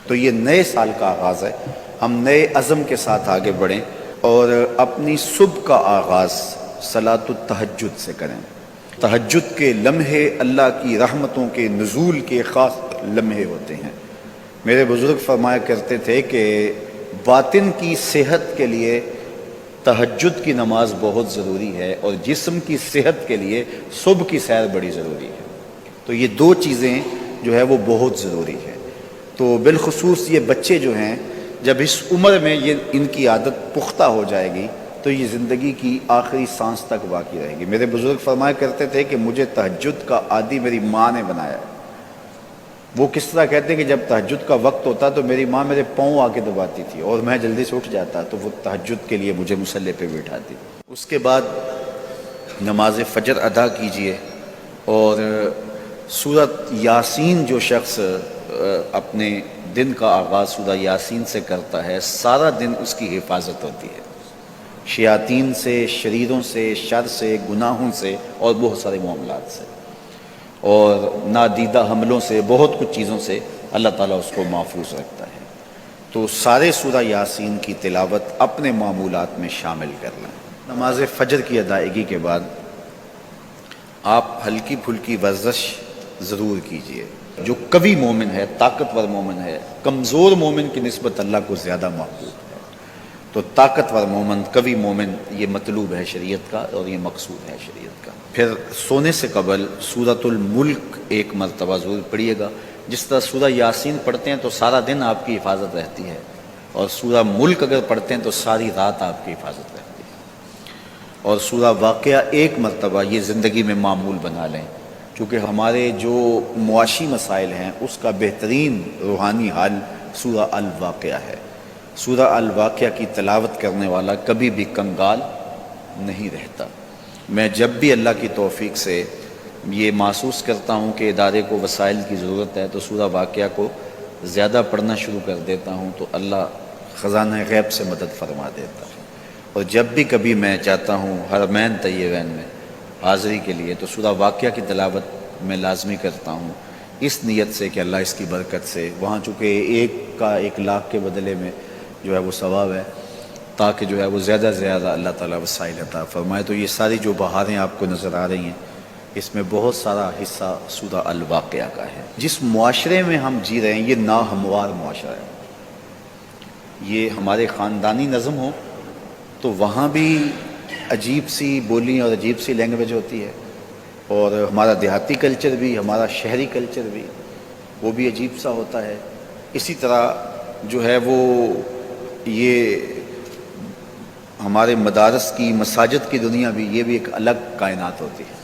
تو یہ نئے سال کا آغاز ہے، ہم نئے عزم کے ساتھ آگے بڑھیں اور اپنی صبح کا آغاز صلاۃ التہجد سے کریں۔ تہجد کے لمحے اللہ کی رحمتوں کے نزول کے خاص لمحے ہوتے ہیں۔ میرے بزرگ فرمایا کرتے تھے کہ باطن کی صحت کے لیے تہجد کی نماز بہت ضروری ہے اور جسم کی صحت کے لیے صبح کی سیر بڑی ضروری ہے۔ تو یہ دو چیزیں جو ہے وہ بہت ضروری ہے۔ تو بالخصوص یہ بچے جو ہیں، جب اس عمر میں یہ ان کی عادت پختہ ہو جائے گی تو یہ زندگی کی آخری سانس تک باقی رہے گی۔ میرے بزرگ فرمایا کرتے تھے کہ مجھے تہجد کا عادی میری ماں نے بنایا ہے۔ وہ کس طرح کہتے ہیں کہ جب تہجد کا وقت ہوتا تو میری ماں میرے پاؤں آ کے دباتی تھی اور میں جلدی سے اٹھ جاتا تو وہ تہجد کے لیے مجھے مصلی پہ بٹھاتی۔ اس کے بعد نماز فجر ادا کیجئے اور سورۃ یاسین جو شخص اپنے دن کا آغاز سورہ یاسین سے کرتا ہے، سارا دن اس کی حفاظت ہوتی ہے، شیاطین سے، شریروں سے، شر سے، گناہوں سے اور بہت سارے معاملات سے اور نادیدہ حملوں سے، بہت کچھ چیزوں سے اللہ تعالیٰ اس کو محفوظ رکھتا ہے۔ تو سارے سورہ یاسین کی تلاوت اپنے معمولات میں شامل کر لیں۔ نماز فجر کی ادائیگی کے بعد آپ ہلکی پھلکی ورزش ضرور کیجئے۔ جو قوی مومن ہے، طاقتور مومن ہے، کمزور مومن کی نسبت اللہ کو زیادہ محبوب ہے۔ تو طاقتور مومن، قوی مومن، یہ مطلوب ہے شریعت کا اور یہ مقصود ہے شریعت کا۔ پھر سونے سے قبل سورۃ الملک ایک مرتبہ ضرور پڑھیے گا۔ جس طرح سورہ یاسین پڑھتے ہیں تو سارا دن آپ کی حفاظت رہتی ہے، اور سورہ ملک اگر پڑھتے ہیں تو ساری رات آپ کی حفاظت رہتی ہے۔ اور سورہ واقعہ ایک مرتبہ یہ زندگی میں معمول بنا لیں، کیونکہ ہمارے جو معاشی مسائل ہیں اس کا بہترین روحانی حل سورہ الواقعہ ہے۔ سورہ الواقعہ کی تلاوت کرنے والا کبھی بھی کنگال نہیں رہتا۔ میں جب بھی اللہ کی توفیق سے یہ محسوس کرتا ہوں کہ ادارے کو وسائل کی ضرورت ہے تو سورہ واقعہ کو زیادہ پڑھنا شروع کر دیتا ہوں تو اللہ خزانہ غیب سے مدد فرما دیتا ہے۔ اور جب بھی کبھی میں چاہتا ہوں حرمین طیبین میں حاضری کے لیے تو سورہ واقعہ کی تلاوت میں لازمی کرتا ہوں، اس نیت سے کہ اللہ اس کی برکت سے، وہاں چونکہ ایک کا 1,00,000 کے بدلے میں جو ہے وہ ثواب ہے، تاکہ جو ہے وہ زیادہ سے زیادہ اللہ تعالیٰ وسائل عطا فرمائے۔ تو یہ ساری جو بہاریں آپ کو نظر آ رہی ہیں اس میں بہت سارا حصہ سورہ الواقعہ کا ہے۔ جس معاشرے میں ہم جی رہے ہیں یہ ناہموار معاشرہ ہے۔ یہ ہمارے خاندانی نظم ہو تو وہاں بھی عجیب سی بولی اور عجیب سی لینگویج ہوتی ہے، اور ہمارا دیہاتی کلچر بھی، ہمارا شہری کلچر بھی، وہ بھی عجیب سا ہوتا ہے۔ اسی طرح جو ہے وہ یہ ہمارے مدارس کی، مساجد کی دنیا بھی، یہ بھی ایک الگ کائنات ہوتی ہے۔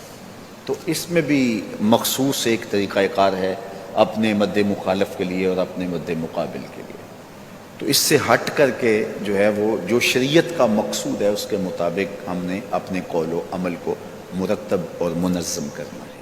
تو اس میں بھی مخصوص ایک طریقہ کار ہے اپنے مد مخالف کے لیے اور اپنے مد مقابل کے لیے۔ تو اس سے ہٹ کر کے جو ہے وہ جو شریعت کا مقصود ہے اس کے مطابق ہم نے اپنے قول و عمل کو مرتب اور منظم کرنا ہے۔